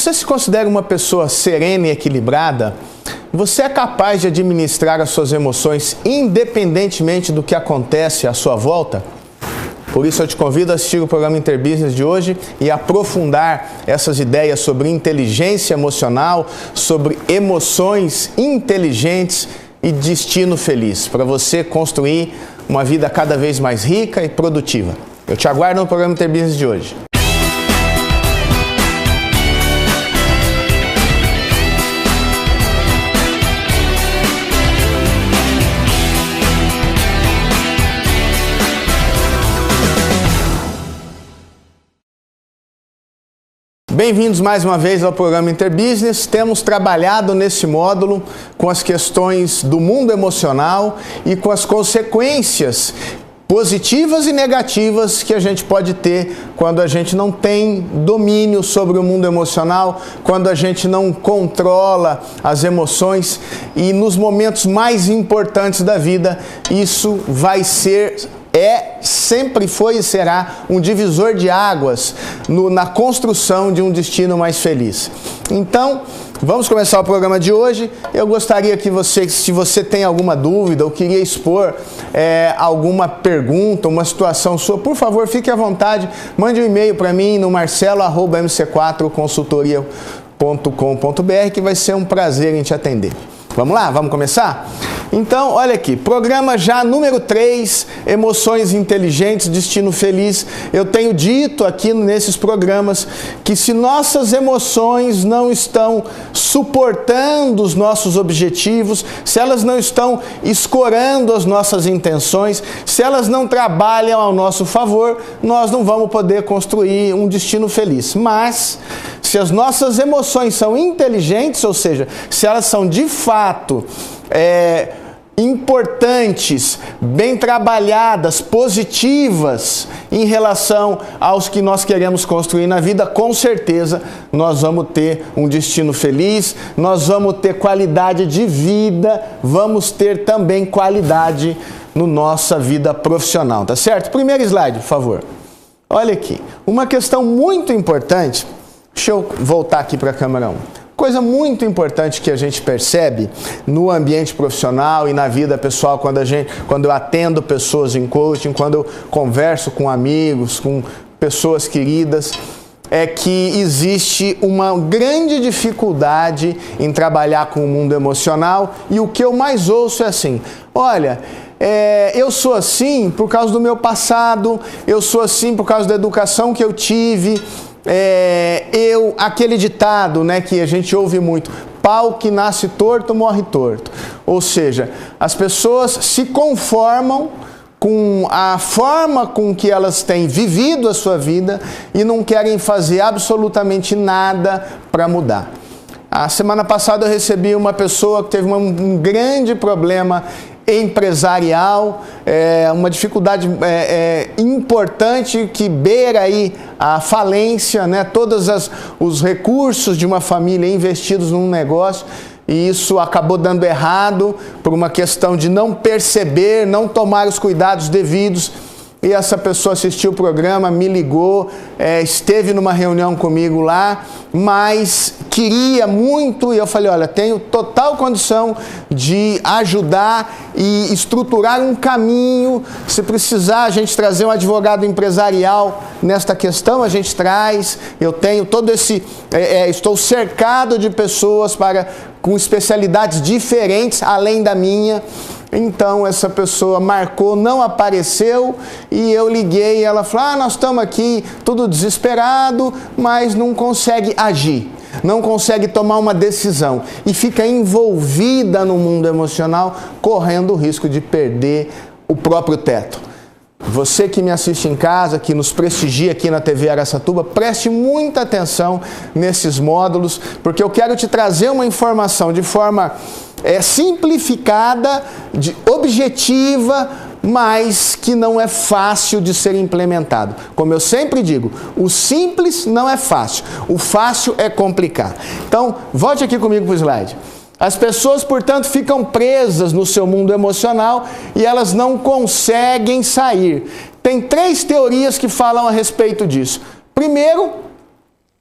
Você se considera uma pessoa serena e equilibrada? Você é capaz de administrar as suas emoções independentemente do que acontece à sua volta? Por isso eu te convido a assistir o programa Interbusiness de hoje e aprofundar essas ideias sobre inteligência emocional, sobre emoções inteligentes e destino feliz, para você construir uma vida cada vez mais rica e produtiva. Eu te aguardo no programa Interbusiness de hoje. Bem-vindos mais uma vez ao programa Interbusiness. Temos trabalhado nesse módulo com as questões do mundo emocional e com as consequências positivas e negativas que a gente pode ter quando a gente não tem domínio sobre o mundo emocional, quando a gente não controla as emoções e nos momentos mais importantes da vida, isso vai ser... sempre foi e será um divisor de águas na construção de um destino mais feliz. Então, vamos começar o programa de hoje. Eu gostaria que você, se você tem alguma dúvida ou queria expor alguma pergunta, uma situação sua, por favor, fique à vontade, mande um e-mail para mim no marcelo@mc4consultoria.com.br que vai ser um prazer em te atender. Vamos lá? Vamos começar? Então, olha aqui, programa já número 3, Emoções Inteligentes, Destino Feliz. Eu tenho dito aqui nesses programas que se nossas emoções não estão suportando os nossos objetivos, se elas não estão escorando as nossas intenções, se elas não trabalham ao nosso favor, nós não vamos poder construir um destino feliz. Mas, se as nossas emoções são inteligentes, ou seja, se elas são de fato importantes, bem trabalhadas, positivas em relação aos que nós queremos construir na vida, com certeza nós vamos ter um destino feliz, nós vamos ter qualidade de vida, vamos ter também qualidade na nossa vida profissional, tá certo? Primeiro slide, por favor. Olha aqui, uma questão muito importante, deixa eu voltar aqui para a câmera 1. Coisa muito importante que a gente percebe no ambiente profissional e na vida pessoal, quando eu atendo pessoas em coaching, quando eu converso com amigos, com pessoas queridas, é que existe uma grande dificuldade em trabalhar com o mundo emocional e o que eu mais ouço é assim: olha, eu sou assim por causa do meu passado, eu sou assim por causa da educação que eu tive. Aquele ditado, né, que a gente ouve muito, pau que nasce torto, morre torto. Ou seja, as pessoas se conformam com a forma com que elas têm vivido a sua vida e não querem fazer absolutamente nada para mudar. A semana passada eu recebi uma pessoa que teve um grande problema empresarial, uma dificuldade importante que beira aí a falência, né? Todos os recursos de uma família investidos num negócio, e isso acabou dando errado por uma questão de não perceber, não tomar os cuidados devidos. E essa pessoa assistiu o programa, me ligou, esteve numa reunião comigo lá, mas queria muito, e eu falei, olha, tenho total condição de ajudar e estruturar um caminho. Se precisar a gente trazer um advogado empresarial nesta questão, a gente traz. Eu tenho todo estou cercado de pessoas com especialidades diferentes, além da minha. Então essa pessoa marcou, não apareceu, e eu liguei e ela falou, nós estamos aqui tudo desesperado, mas não consegue agir, não consegue tomar uma decisão e fica envolvida no mundo emocional, correndo o risco de perder o próprio teto. Você que me assiste em casa, que nos prestigia aqui na TV Araçatuba, preste muita atenção nesses módulos, porque eu quero te trazer uma informação de forma simplificada, objetiva, mas que não é fácil de ser implementado. Como eu sempre digo, o simples não é fácil, o fácil é complicar. Então, volte aqui comigo para o slide. As pessoas, portanto, ficam presas no seu mundo emocional e elas não conseguem sair. Tem 3 teorias que falam a respeito disso. Primeiro,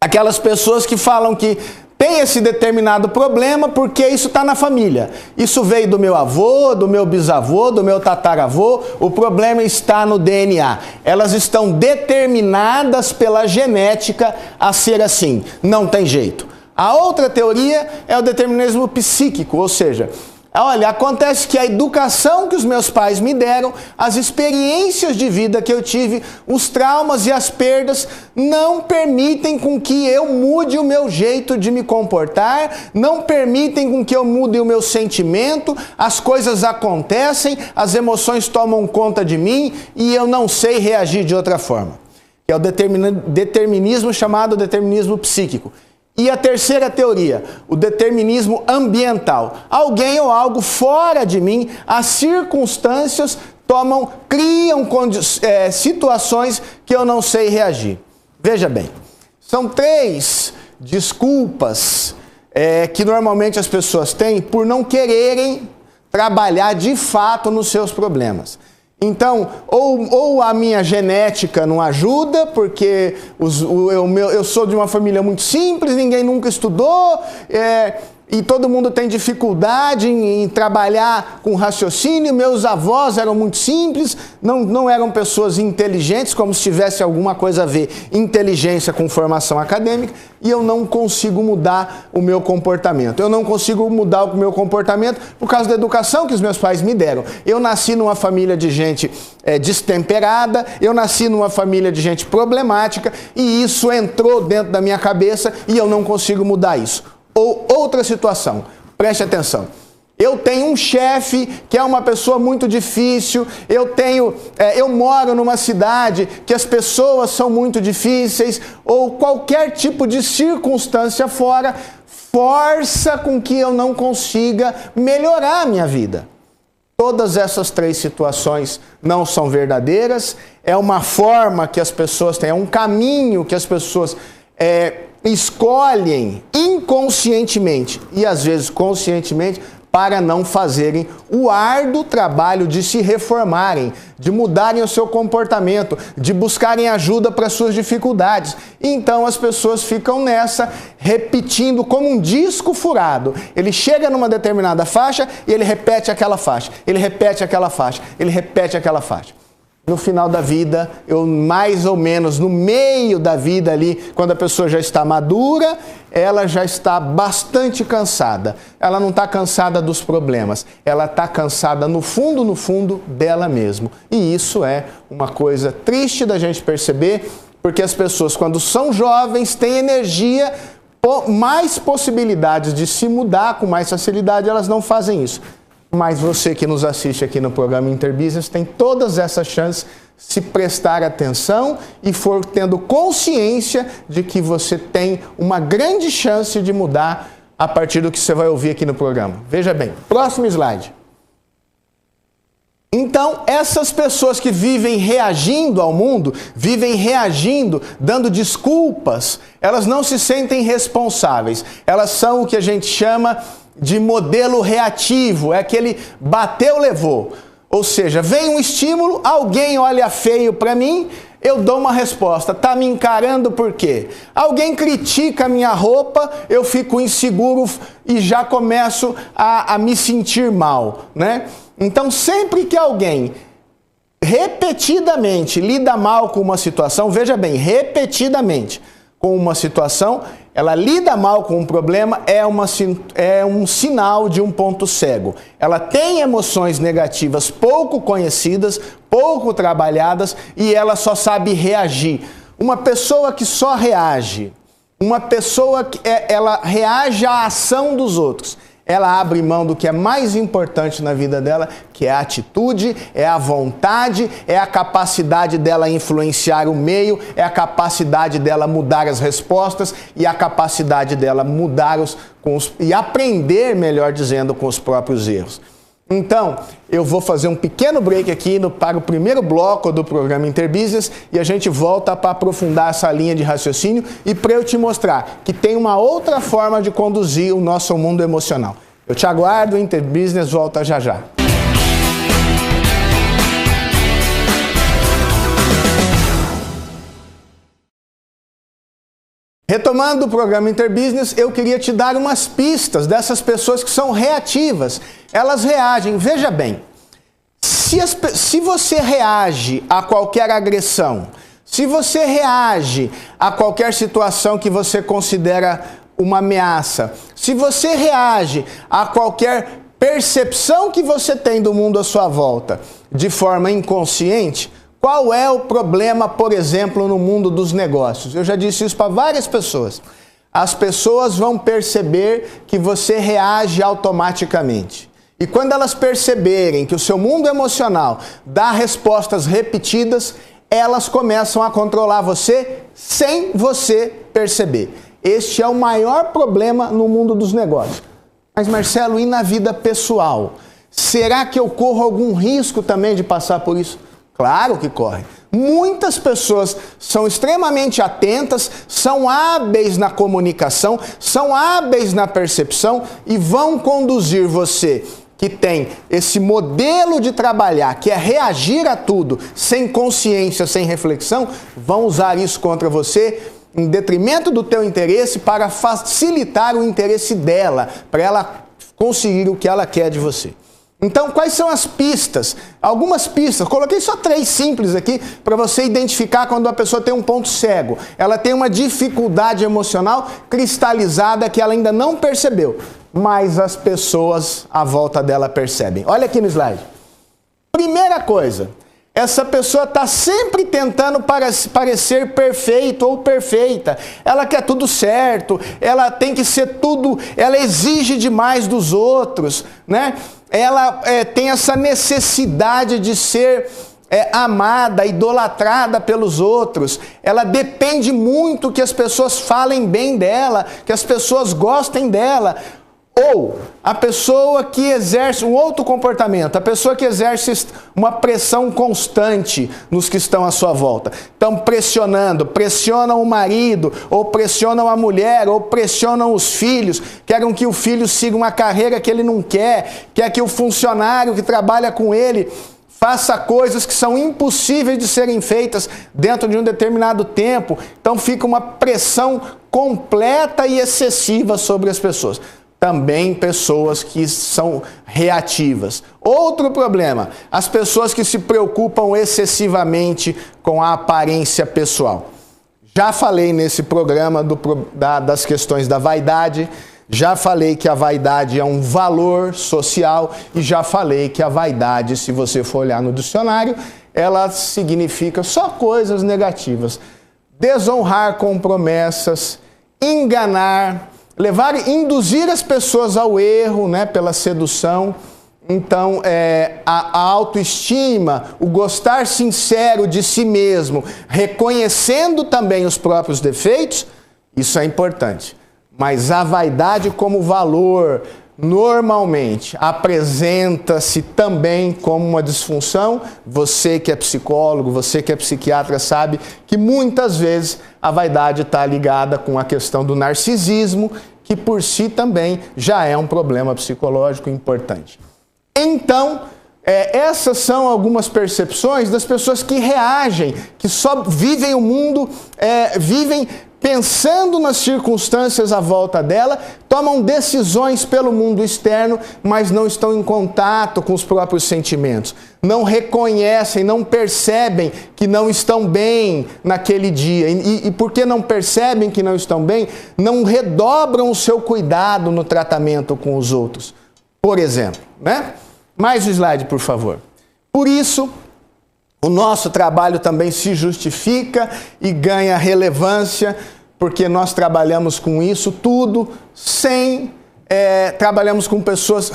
Aquelas pessoas que falam que tem esse determinado problema porque isso está na família. Isso veio do meu avô, do meu bisavô, do meu tataravô. O problema está no DNA. Elas estão determinadas pela genética a ser assim. Não tem jeito. A outra teoria é o determinismo psíquico, ou seja, olha, acontece que a educação que os meus pais me deram, as experiências de vida que eu tive, os traumas e as perdas não permitem com que eu mude o meu jeito de me comportar, não permitem com que eu mude o meu sentimento, as coisas acontecem, as emoções tomam conta de mim e eu não sei reagir de outra forma. Que é o determinismo chamado determinismo psíquico. E a terceira teoria, o determinismo ambiental. Alguém ou algo fora de mim, as circunstâncias criam situações que eu não sei reagir. Veja bem, são 3 desculpas que normalmente as pessoas têm por não quererem trabalhar de fato nos seus problemas. Então, ou a minha genética não ajuda, porque eu sou de uma família muito simples, ninguém nunca estudou, e todo mundo tem dificuldade em trabalhar com raciocínio. Meus avós eram muito simples, não eram pessoas inteligentes, como se tivesse alguma coisa a ver inteligência com formação acadêmica, e eu não consigo mudar o meu comportamento. Eu não consigo mudar o meu comportamento por causa da educação que os meus pais me deram. Eu nasci numa família de gente destemperada, eu nasci numa família de gente problemática, e isso entrou dentro da minha cabeça e eu não consigo mudar isso. Ou outra situação, preste atenção. Eu tenho um chefe que é uma pessoa muito difícil, eu moro numa cidade que as pessoas são muito difíceis, ou qualquer tipo de circunstância fora força com que eu não consiga melhorar a minha vida. Todas essas 3 situações não são verdadeiras, é uma forma que as pessoas têm, é um caminho que as pessoas escolhem inconscientemente e às vezes conscientemente para não fazerem o árduo trabalho de se reformarem, de mudarem o seu comportamento, de buscarem ajuda para suas dificuldades. Então as pessoas ficam nessa, repetindo como um disco furado. Ele chega numa determinada faixa e ele repete aquela faixa, ele repete aquela faixa, ele repete aquela faixa. No final da vida, mais ou menos no meio da vida ali, quando a pessoa já está madura, ela já está bastante cansada. Ela não está cansada dos problemas, ela está cansada no fundo dela mesma. E isso é uma coisa triste da gente perceber, porque as pessoas, quando são jovens, têm energia, mais possibilidades de se mudar com mais facilidade, elas não fazem isso. Mas você que nos assiste aqui no programa Interbusiness tem todas essas chances se prestar atenção e for tendo consciência de que você tem uma grande chance de mudar a partir do que você vai ouvir aqui no programa. Veja bem, próximo slide. Então, essas pessoas que vivem reagindo ao mundo, vivem reagindo, dando desculpas, elas não se sentem responsáveis. Elas são o que a gente chama de modelo reativo, é aquele bateu, levou. Ou seja, vem um estímulo, alguém olha feio para mim, eu dou uma resposta. Tá me encarando por quê? Alguém critica a minha roupa, eu fico inseguro e já começo a me sentir mal, né? Então, sempre que alguém repetidamente lida mal com uma situação, veja bem, repetidamente com uma situação, ela lida mal com um problema, é um sinal de um ponto cego. Ela tem emoções negativas pouco conhecidas, pouco trabalhadas e ela só sabe reagir. Uma pessoa que só reage, uma pessoa que ela reage à ação dos outros, ela abre mão do que é mais importante na vida dela, que é a atitude, é a vontade, é a capacidade dela influenciar o meio, é a capacidade dela mudar as respostas e a capacidade dela mudar e aprender, melhor dizendo, com os próprios erros. Então, eu vou fazer um pequeno break aqui para o primeiro bloco do programa Interbusiness e a gente volta para aprofundar essa linha de raciocínio e para eu te mostrar que tem uma outra forma de conduzir o nosso mundo emocional. Eu te aguardo, Interbusiness volta já já. Retomando o programa Interbusiness, eu queria te dar umas pistas dessas pessoas que são reativas. Elas reagem, veja bem, se você reage a qualquer agressão, se você reage a qualquer situação que você considera uma ameaça, se você reage a qualquer percepção que você tem do mundo à sua volta de forma inconsciente, qual é o problema, por exemplo, no mundo dos negócios? Eu já disse isso para várias pessoas. As pessoas vão perceber que você reage automaticamente. E quando elas perceberem que o seu mundo emocional dá respostas repetidas, elas começam a controlar você sem você perceber. Este é o maior problema no mundo dos negócios. Mas, Marcelo, e na vida pessoal? Será que eu corro algum risco também de passar por isso? Claro que corre. Muitas pessoas são extremamente atentas, são hábeis na comunicação, são hábeis na percepção e vão conduzir você, que tem esse modelo de trabalhar, que é reagir a tudo, sem consciência, sem reflexão, vão usar isso contra você em detrimento do teu interesse para facilitar o interesse dela, para ela conseguir o que ela quer de você. Então, quais são as pistas? Algumas pistas, coloquei só 3 simples aqui para você identificar quando a pessoa tem um ponto cego. Ela tem uma dificuldade emocional cristalizada que ela ainda não percebeu, mas as pessoas à volta dela percebem. Olha aqui no slide. Primeira coisa, essa pessoa está sempre tentando parecer perfeito ou perfeita. Ela quer tudo certo, ela tem que ser tudo, ela exige demais dos outros, né? Ela tem essa necessidade de ser amada, idolatrada pelos outros. Ela depende muito que as pessoas falem bem dela, que as pessoas gostem dela. Ou a pessoa que exerce um outro comportamento, a pessoa que exerce uma pressão constante nos que estão à sua volta. Estão pressionam o marido, ou pressionam a mulher, ou pressionam os filhos, querem que o filho siga uma carreira que ele não quer que o funcionário que trabalha com ele faça coisas que são impossíveis de serem feitas dentro de um determinado tempo. Então fica uma pressão completa e excessiva sobre as pessoas. Também pessoas que são reativas. Outro problema, as pessoas que se preocupam excessivamente com a aparência pessoal. Já falei nesse programa das questões da vaidade, já falei que a vaidade é um valor social e já falei que a vaidade, se você for olhar no dicionário, ela significa só coisas negativas. Desonrar com promessas, enganar, induzir as pessoas ao erro, né, pela sedução. Então, a autoestima, o gostar sincero de si mesmo, reconhecendo também os próprios defeitos, isso é importante. Mas a vaidade como valor, normalmente, apresenta-se também como uma disfunção. Você que é psicólogo, você que é psiquiatra sabe que muitas vezes a vaidade está ligada com a questão do narcisismo, que por si também já é um problema psicológico importante. Então, essas são algumas percepções das pessoas que reagem, que só vivem o mundo, vivem pensando nas circunstâncias à volta dela, tomam decisões pelo mundo externo, mas não estão em contato com os próprios sentimentos. Não reconhecem, não percebem que não estão bem naquele dia. E porque não percebem que não estão bem, não redobram o seu cuidado no tratamento com os outros. Por exemplo, né? Mais um slide, por favor. Por isso, o nosso trabalho também se justifica e ganha relevância, porque nós trabalhamos com isso tudo trabalhamos com pessoas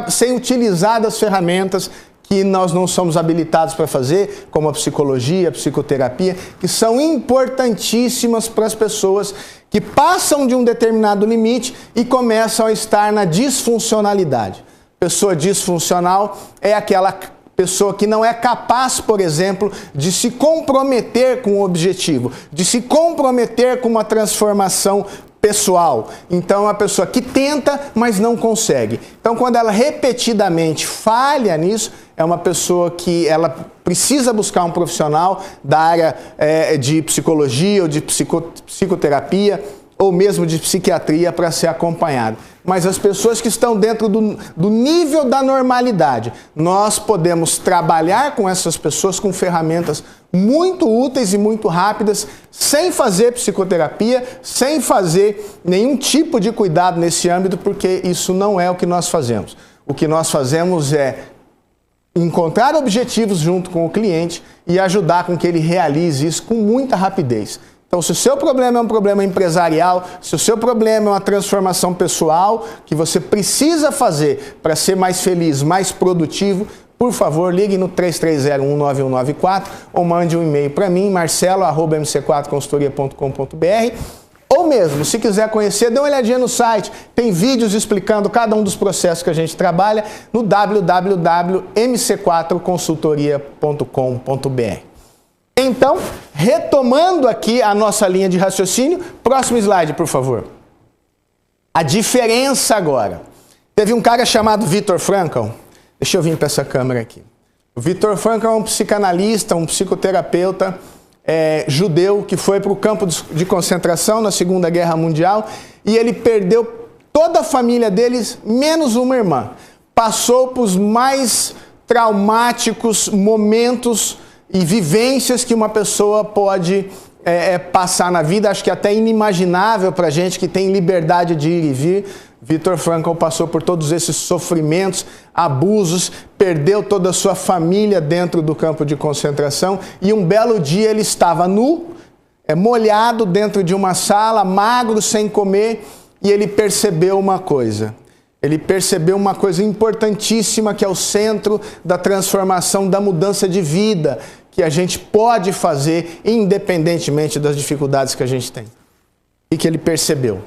sem utilizar das ferramentas que nós não somos habilitados para fazer, como a psicologia, a psicoterapia, que são importantíssimas para as pessoas que passam de um determinado limite e começam a estar na disfuncionalidade. Pessoa disfuncional é aquela pessoa que não é capaz, por exemplo, de se comprometer com o objetivo, de se comprometer com uma transformação pessoal. Então, é uma pessoa que tenta, mas não consegue. Então, quando ela repetidamente falha nisso, é uma pessoa que ela precisa buscar um profissional da área de psicologia ou de psicoterapia ou mesmo de psiquiatria para ser acompanhado. Mas as pessoas que estão dentro do nível da normalidade, nós podemos trabalhar com essas pessoas com ferramentas muito úteis e muito rápidas, sem fazer psicoterapia, sem fazer nenhum tipo de cuidado nesse âmbito, porque isso não é o que nós fazemos. O que nós fazemos é encontrar objetivos junto com o cliente e ajudar com que ele realize isso com muita rapidez. Então, se o seu problema é um problema empresarial, se o seu problema é uma transformação pessoal que você precisa fazer para ser mais feliz, mais produtivo, por favor, ligue no 33019194 ou mande um e-mail para mim, marcelo@mc4consultoria.com.br. Ou mesmo, se quiser conhecer, dê uma olhadinha no site. Tem vídeos explicando cada um dos processos que a gente trabalha no www.mc4consultoria.com.br. Então, retomando aqui a nossa linha de raciocínio, próximo slide, por favor. A diferença agora. Teve um cara chamado Viktor Frankl. Deixa eu vir para essa câmera aqui. O Viktor Frankl é um psicanalista, um psicoterapeuta judeu que foi para o campo de concentração na Segunda Guerra Mundial e ele perdeu toda a família deles, menos uma irmã. Passou por os mais traumáticos momentos e vivências que uma pessoa pode passar na vida, acho que até inimaginável para a gente que tem liberdade de ir e vir. Viktor Frankl passou por todos esses sofrimentos, abusos, perdeu toda a sua família dentro do campo de concentração e um belo dia ele estava nu, molhado dentro de uma sala, magro, sem comer, e ele percebeu uma coisa. Ele percebeu uma coisa importantíssima que é o centro da transformação, da mudança de vida que a gente pode fazer independentemente das dificuldades que a gente tem. E que ele percebeu?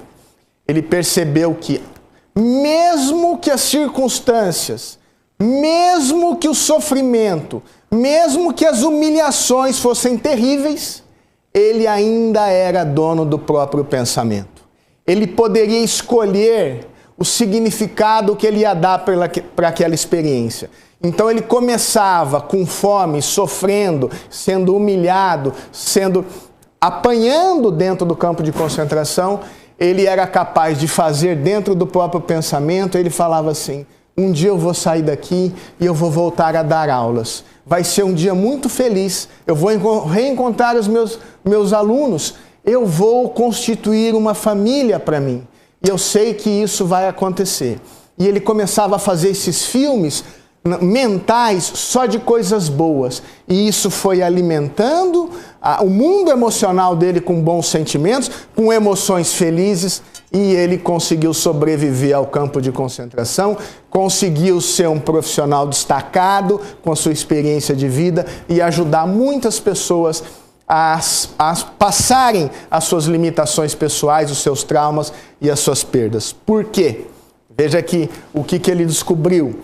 Ele percebeu que mesmo que as circunstâncias, mesmo que o sofrimento, mesmo que as humilhações fossem terríveis, ele ainda era dono do próprio pensamento. Ele poderia escolher o significado que ele ia dar para aquela experiência. Então ele começava com fome, sofrendo, sendo humilhado, apanhando dentro do campo de concentração, ele era capaz de fazer dentro do próprio pensamento, ele falava assim, um dia eu vou sair daqui e eu vou voltar a dar aulas. Vai ser um dia muito feliz, eu vou reencontrar os meus alunos, eu vou constituir uma família para mim. E eu sei que isso vai acontecer. E ele começava a fazer esses filmes mentais só de coisas boas. E isso foi alimentando o mundo emocional dele com bons sentimentos, com emoções felizes. E ele conseguiu sobreviver ao campo de concentração, conseguiu ser um profissional destacado com a sua experiência de vida e ajudar muitas pessoas a passarem as suas limitações pessoais, os seus traumas e as suas perdas. Por quê? Veja aqui o que ele descobriu.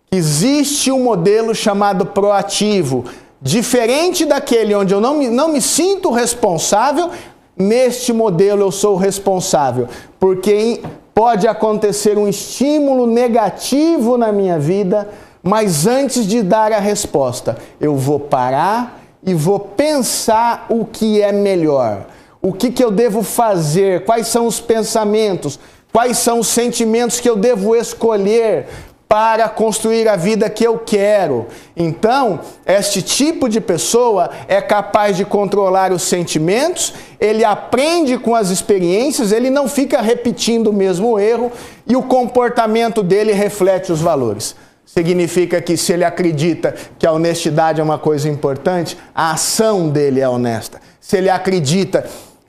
Existe um modelo chamado proativo, diferente daquele onde eu não me sinto responsável. Neste modelo eu sou responsável, porque pode acontecer um estímulo negativo na minha vida, mas antes de dar a resposta, eu vou parar e vou pensar o que é melhor. O que eu devo fazer? Quais são os pensamentos? Quais são os sentimentos que eu devo escolher para construir a vida que eu quero? Então, este tipo de pessoa é capaz de controlar os sentimentos, ele aprende com as experiências, ele não fica repetindo o mesmo erro e o comportamento dele reflete os valores. Significa que se ele acredita que a honestidade é uma coisa importante, a ação dele é honesta. Se ele acredita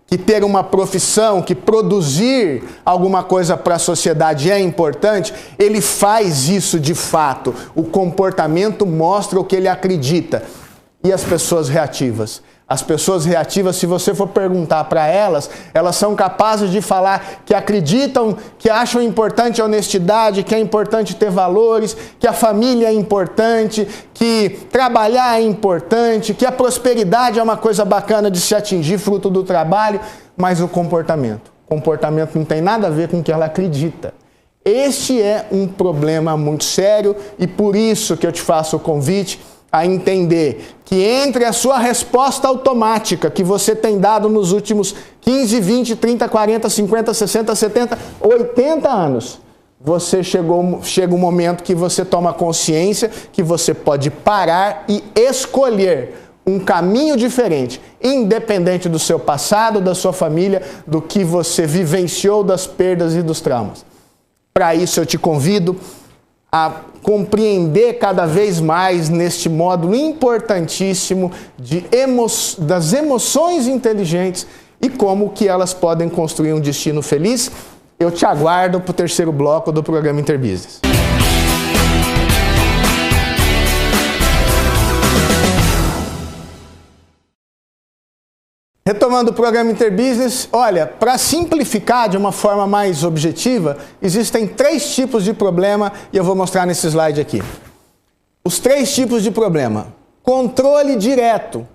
que ter uma profissão, que produzir alguma coisa para a sociedade é importante, ele faz isso de fato. O comportamento mostra o que ele acredita. E as pessoas reativas? As pessoas reativas, se você for perguntar para elas, elas são capazes de falar que acreditam, que acham importante a honestidade, que é importante ter valores, que a família é importante, que trabalhar é importante, que a prosperidade é uma coisa bacana de se atingir fruto do trabalho, mas o comportamento não tem nada a ver com o que ela acredita. Este é um problema muito sério e por isso que eu te faço o convite a entender que entre a sua resposta automática que você tem dado nos últimos 15, 20, 30, 40, 50, 60, 70, 80 anos, chega um momento que você toma consciência que você pode parar e escolher um caminho diferente, independente do seu passado, da sua família, do que você vivenciou, das perdas e dos traumas. Para isso eu te convido a compreender cada vez mais neste módulo importantíssimo das emoções inteligentes e como que elas podem construir um destino feliz. Eu te aguardo para o terceiro bloco do programa Interbusiness. Retomando o programa Interbusiness, olha, para simplificar de uma forma mais objetiva, existem 3 tipos de problema e eu vou mostrar nesse slide aqui. Os 3 tipos de problema. Controle direto.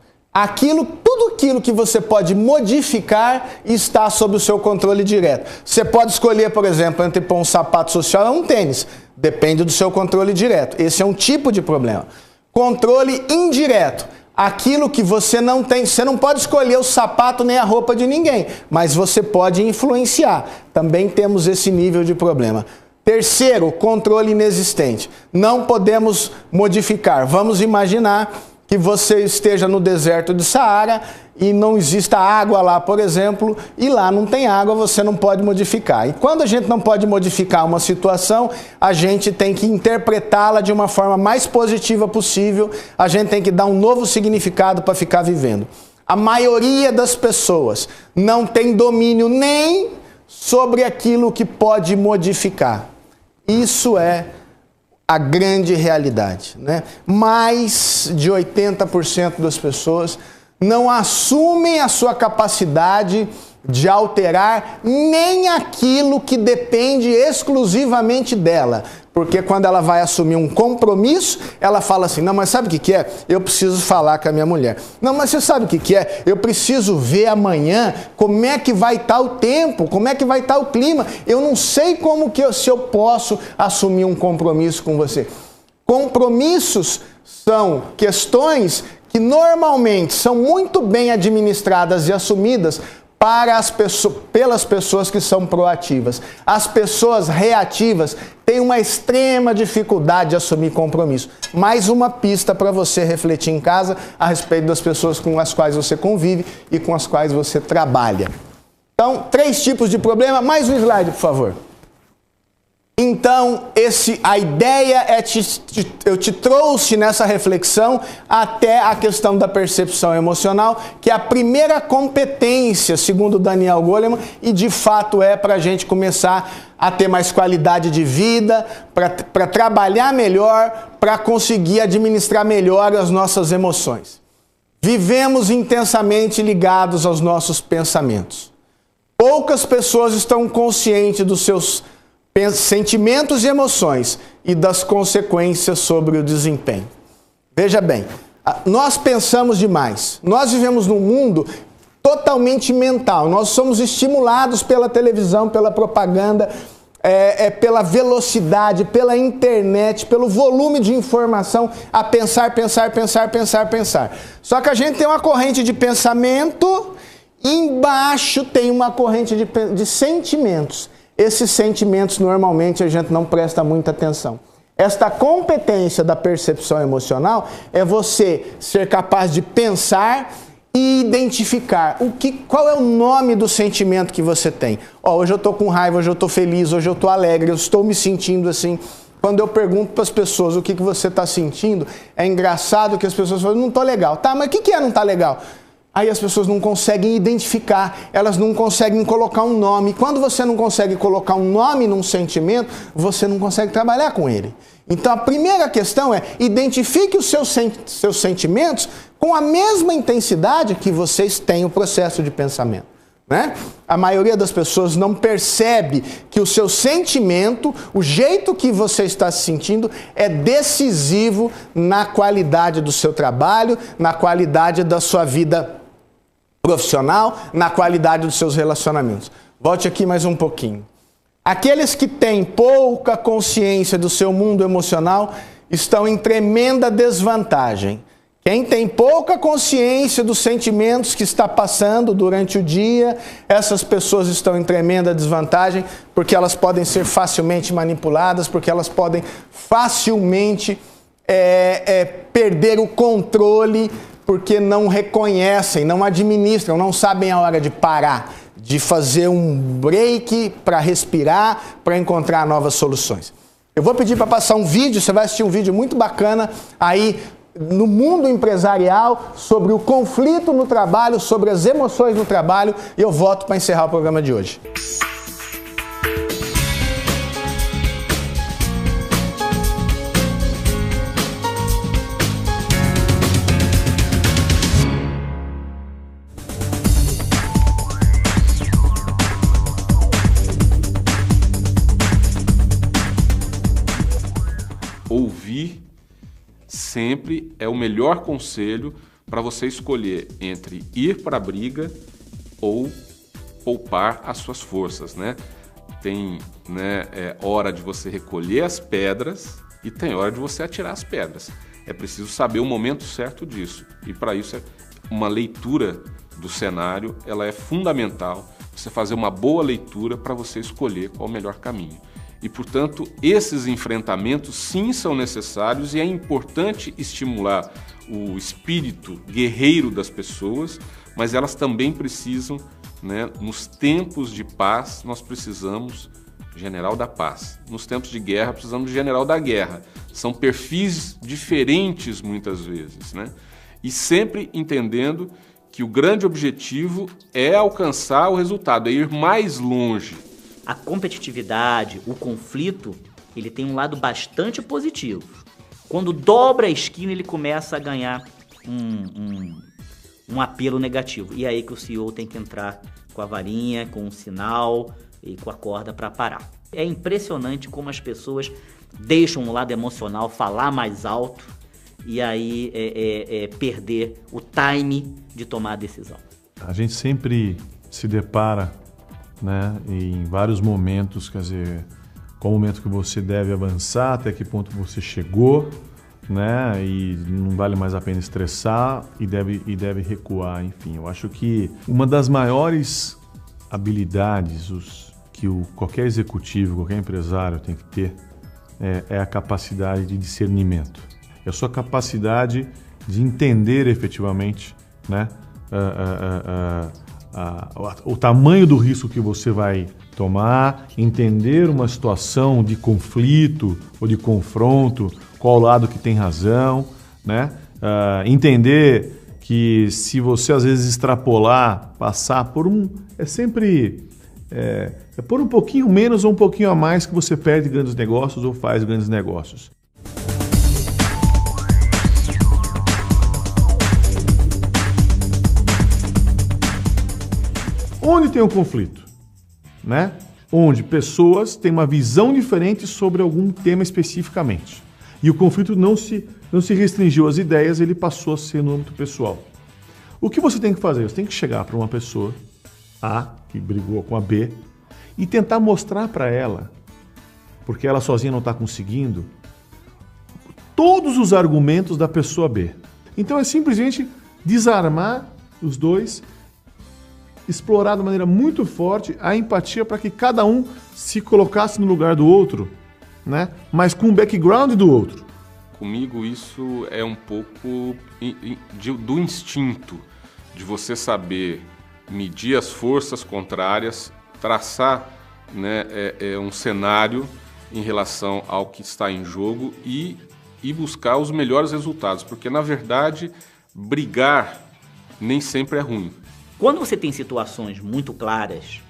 Tudo aquilo que você pode modificar está sob o seu controle direto. Você pode escolher, por exemplo, entre pôr um sapato social ou um tênis. Depende do seu controle direto. Esse é um tipo de problema. Controle indireto. Aquilo que você não tem, você não pode escolher o sapato nem a roupa de ninguém, mas você pode influenciar. Também temos esse nível de problema. Terceiro, controle inexistente. Não podemos modificar. Vamos imaginar que você esteja no deserto de Saara e não exista água lá, por exemplo, e lá não tem água, você não pode modificar. E quando a gente não pode modificar uma situação, a gente tem que interpretá-la de uma forma mais positiva possível, a gente tem que dar um novo significado para ficar vivendo. A maioria das pessoas não tem domínio nem sobre aquilo que pode modificar. Isso é a grande realidade, né? Mais de 80% das pessoas não assumem a sua capacidade de alterar nem aquilo que depende exclusivamente dela. Porque quando ela vai assumir um compromisso, ela fala assim, não, mas sabe o que é? Eu preciso falar com a minha mulher. Não, mas você sabe o que é? Eu preciso ver amanhã como é que vai estar o tempo, como é que vai estar o clima. Eu não sei se eu posso assumir um compromisso com você. Compromissos são questões que normalmente são muito bem administradas e assumidas pelas pessoas que são proativas. As pessoas reativas têm uma extrema dificuldade de assumir compromisso. Mais uma pista para você refletir em casa a respeito das pessoas com as quais você convive e com as quais você trabalha. Então, 3 tipos de problema. Mais um slide, por favor. Então, a ideia é eu te trouxe nessa reflexão até a questão da percepção emocional, que é a primeira competência, segundo Daniel Goleman, e de fato é para a gente começar a ter mais qualidade de vida, para trabalhar melhor, para conseguir administrar melhor as nossas emoções. Vivemos intensamente ligados aos nossos pensamentos. Poucas pessoas estão conscientes dos seus sentimentos e emoções e das consequências sobre o desempenho. Veja bem, nós pensamos demais. Nós vivemos num mundo totalmente mental. Nós somos estimulados pela televisão, pela propaganda, pela velocidade, pela internet, pelo volume de informação a pensar. Só que a gente tem uma corrente de pensamento e embaixo tem uma corrente de sentimentos. Esses sentimentos, normalmente, a gente não presta muita atenção. Esta competência da percepção emocional é você ser capaz de pensar e identificar qual é o nome do sentimento que você tem. Hoje eu estou com raiva, hoje eu estou feliz, hoje eu estou alegre, eu estou me sentindo assim. Quando eu pergunto para as pessoas o que você está sentindo, é engraçado que as pessoas falam, não estou legal. Tá, mas o que é não estar legal? Aí as pessoas não conseguem identificar, elas não conseguem colocar um nome. Quando você não consegue colocar um nome num sentimento, você não consegue trabalhar com ele. Então a primeira questão é, identifique os seus sentimentos com a mesma intensidade que vocês têm o processo de pensamento. Né? A maioria das pessoas não percebe que o seu sentimento, o jeito que você está se sentindo, é decisivo na qualidade do seu trabalho, na qualidade da sua vida profissional, na qualidade dos seus relacionamentos. Volte aqui mais um pouquinho. Aqueles que têm pouca consciência do seu mundo emocional estão em tremenda desvantagem. Quem tem pouca consciência dos sentimentos que está passando durante o dia, essas pessoas estão em tremenda desvantagem, porque elas podem ser facilmente manipuladas, porque elas podem facilmente perder o controle, porque não reconhecem, não administram, não sabem a hora de parar, de fazer um break para respirar, para encontrar novas soluções. Eu vou pedir para passar um vídeo, você vai assistir um vídeo muito bacana aí no mundo empresarial sobre o conflito no trabalho, sobre as emoções no trabalho, e eu volto para encerrar o programa de hoje. Ouvir sempre é o melhor conselho para você escolher entre ir para a briga ou poupar as suas forças, né? Tem hora de você recolher as pedras e tem hora de você atirar as pedras. É preciso saber o momento certo disso. E para isso, uma leitura do cenário ela é fundamental. Você fazer uma boa leitura para você escolher qual o melhor caminho. E, portanto, esses enfrentamentos sim são necessários e é importante estimular o espírito guerreiro das pessoas, mas elas também precisam, nos tempos de paz, nós precisamos general da paz. Nos tempos de guerra, precisamos de general da guerra. São perfis diferentes muitas vezes, E sempre entendendo que o grande objetivo é alcançar o resultado, é ir mais longe. A competitividade, o conflito, ele tem um lado bastante positivo. Quando dobra a esquina, ele começa a ganhar um apelo negativo. E é aí que o CEO tem que entrar com a varinha, com o sinal e com a corda para parar. É impressionante como as pessoas deixam o lado emocional falar mais alto e aí perder o time de tomar a decisão. A gente sempre se depara, em vários momentos, quer dizer, qual o momento que você deve avançar, até que ponto você chegou, e não vale mais a pena estressar e deve recuar, enfim. Eu acho que uma das maiores habilidades que qualquer executivo, qualquer empresário tem que ter é a capacidade de discernimento. É a sua capacidade de entender efetivamente, o tamanho do risco que você vai tomar, entender uma situação de conflito ou de confronto, qual lado que tem razão, entender que se você às vezes extrapolar, passar por é por um pouquinho menos ou um pouquinho a mais que você perde grandes negócios ou faz grandes negócios. Onde tem um conflito, Onde pessoas têm uma visão diferente sobre algum tema especificamente. E o conflito não se restringiu às ideias, ele passou a ser no âmbito pessoal. O que você tem que fazer? Você tem que chegar para uma pessoa A, que brigou com a B, e tentar mostrar para ela, porque ela sozinha não está conseguindo, todos os argumentos da pessoa B. Então é simplesmente desarmar os dois, explorar de maneira muito forte a empatia para que cada um se colocasse no lugar do outro, mas com o background do outro. Comigo isso é um pouco do instinto, de você saber medir as forças contrárias, traçar um cenário em relação ao que está em jogo e buscar os melhores resultados, porque na verdade brigar nem sempre é ruim. Quando você tem situações muito claras,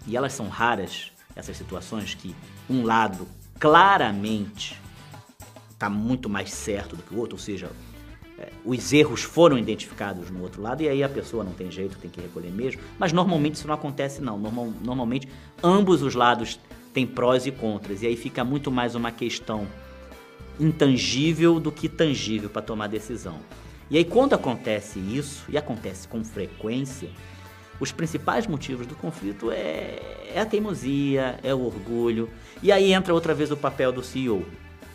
e elas são raras, essas situações que um lado claramente está muito mais certo do que o outro, ou seja, os erros foram identificados no outro lado e aí a pessoa não tem jeito, tem que recolher mesmo, mas normalmente isso não acontece não. Normalmente ambos os lados têm prós e contras e aí fica muito mais uma questão intangível do que tangível para tomar decisão. E aí quando acontece isso, e acontece com frequência, os principais motivos do conflito é a teimosia, é o orgulho. E aí entra outra vez o papel do CEO.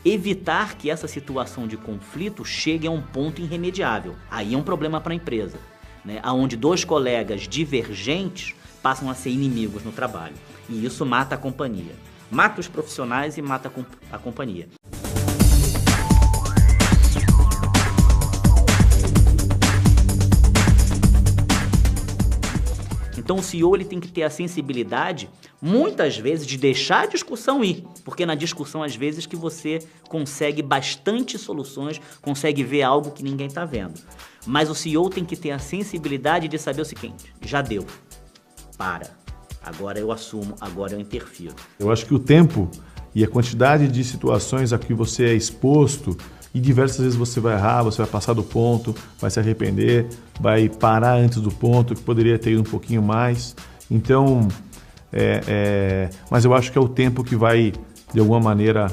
Evitar que essa situação de conflito chegue a um ponto irremediável. Aí é um problema para a empresa, né? Onde dois colegas divergentes passam a ser inimigos no trabalho. E isso mata a companhia. Mata os profissionais e mata a companhia. Então o CEO ele tem que ter a sensibilidade, muitas vezes, de deixar a discussão ir, porque na discussão, às vezes, que você consegue bastante soluções, consegue ver algo que ninguém está vendo. Mas o CEO tem que ter a sensibilidade de saber o seguinte: já deu, agora eu assumo, agora eu interfiro. Eu acho que o tempo e a quantidade de situações a que você é exposto, e diversas vezes você vai errar, você vai passar do ponto, vai se arrepender, vai parar antes do ponto, que poderia ter ido um pouquinho mais. Então, mas eu acho que é o tempo que vai, de alguma maneira,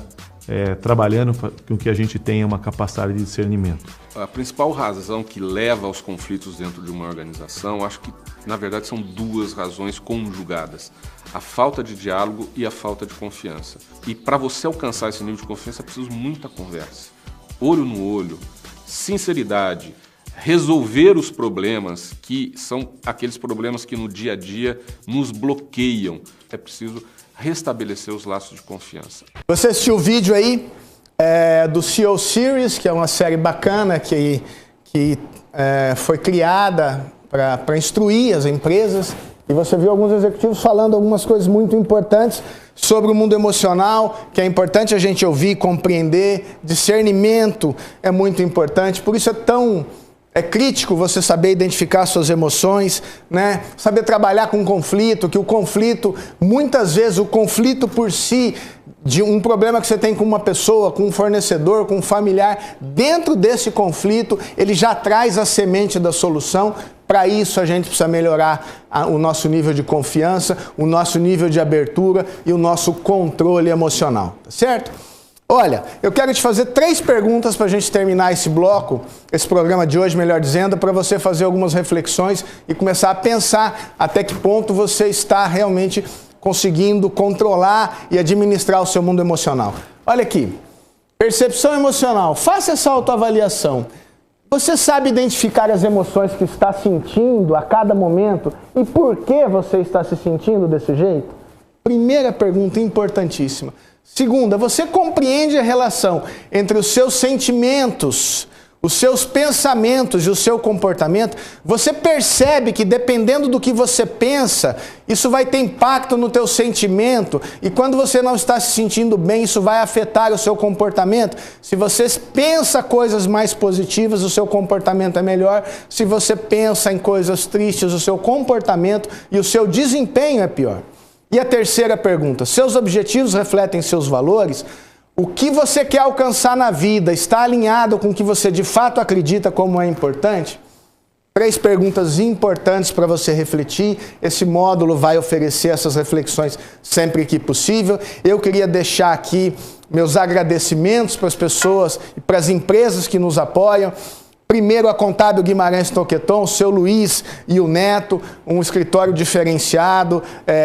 trabalhando com que a gente tenha uma capacidade de discernimento. A principal razão que leva aos conflitos dentro de uma organização, acho que, na verdade, são duas razões conjugadas. A falta de diálogo e a falta de confiança. E para você alcançar esse nível de confiança, é preciso muita conversa. Olho no olho, sinceridade, resolver os problemas, que são aqueles problemas que no dia a dia nos bloqueiam. É preciso restabelecer os laços de confiança. Você assistiu o vídeo aí do CEO Series, que é uma série bacana que foi criada para instruir as empresas. E você viu alguns executivos falando algumas coisas muito importantes sobre o mundo emocional, que é importante a gente ouvir, compreender. Discernimento é muito importante, por isso é crítico você saber identificar suas emoções, né? Saber trabalhar com conflito, que o conflito, muitas vezes o conflito por si, de um problema que você tem com uma pessoa, com um fornecedor, com um familiar, dentro desse conflito, ele já traz a semente da solução. Para isso, a gente precisa melhorar o nosso nível de confiança, o nosso nível de abertura e o nosso controle emocional, tá certo? Olha, eu quero te fazer 3 perguntas para a gente terminar esse bloco, esse programa de hoje, melhor dizendo, para você fazer algumas reflexões e começar a pensar até que ponto você está realmente conseguindo controlar e administrar o seu mundo emocional. Olha aqui, percepção emocional. Faça essa autoavaliação. Você sabe identificar as emoções que está sentindo a cada momento e por que você está se sentindo desse jeito? Primeira pergunta importantíssima. Segunda, você compreende a relação entre os seus sentimentos, os seus pensamentos e o seu comportamento? Você percebe que dependendo do que você pensa, isso vai ter impacto no teu sentimento, e quando você não está se sentindo bem, isso vai afetar o seu comportamento? Se você pensa coisas mais positivas, o seu comportamento é melhor. Se você pensa em coisas tristes, o seu comportamento e o seu desempenho é pior. E a terceira pergunta, seus objetivos refletem seus valores? O que você quer alcançar na vida está alinhado com o que você de fato acredita como é importante? 3 perguntas importantes para você refletir. Esse módulo vai oferecer essas reflexões sempre que possível. Eu queria deixar aqui meus agradecimentos para as pessoas e para as empresas que nos apoiam. Primeiro, a Contábil Guimarães Toqueton, o seu Luiz e o Neto, um escritório diferenciado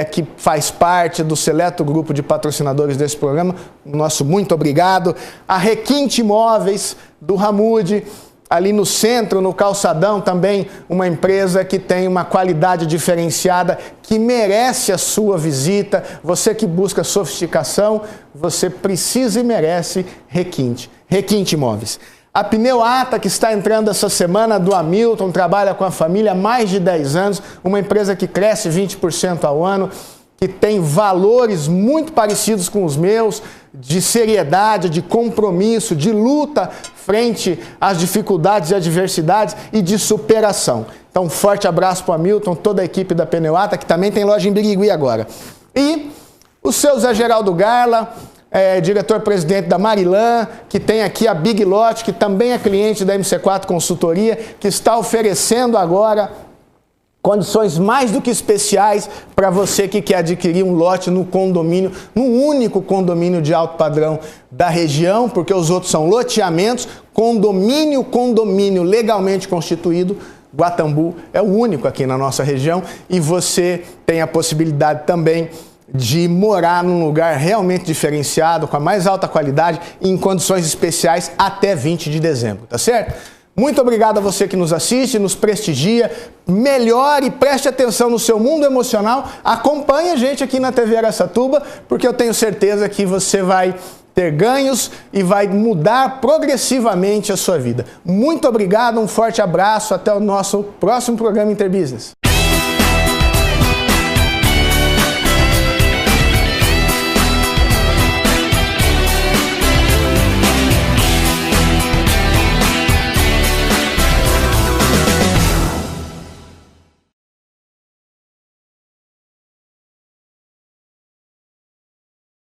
que faz parte do seleto grupo de patrocinadores desse programa. Nosso muito obrigado. A Requinte Imóveis, do Ramude, ali no centro, no Calçadão, também uma empresa que tem uma qualidade diferenciada, que merece a sua visita. Você que busca sofisticação, você precisa e merece Requinte. Requinte Imóveis. A Pneuata, que está entrando essa semana, do Hamilton, trabalha com a família há mais de 10 anos, uma empresa que cresce 20% ao ano, que tem valores muito parecidos com os meus, de seriedade, de compromisso, de luta frente às dificuldades e adversidades e de superação. Então, um forte abraço para o Hamilton, toda a equipe da Pneuata, que também tem loja em Birigui agora. E o seu Zé Geraldo Garla, diretor-presidente da Marilã, que tem aqui a Big Lot, que também é cliente da MC4 Consultoria, que está oferecendo agora condições mais do que especiais para você que quer adquirir um lote no condomínio, num único condomínio de alto padrão da região, porque os outros são loteamentos, condomínio legalmente constituído, Guatambu é o único aqui na nossa região e você tem a possibilidade também de morar num lugar realmente diferenciado, com a mais alta qualidade e em condições especiais até 20 de dezembro, tá certo? Muito obrigado a você que nos assiste, nos prestigia, melhore e preste atenção no seu mundo emocional, acompanhe a gente aqui na TV Araçatuba, porque eu tenho certeza que você vai ter ganhos e vai mudar progressivamente a sua vida. Muito obrigado, um forte abraço, até o nosso próximo programa Interbusiness.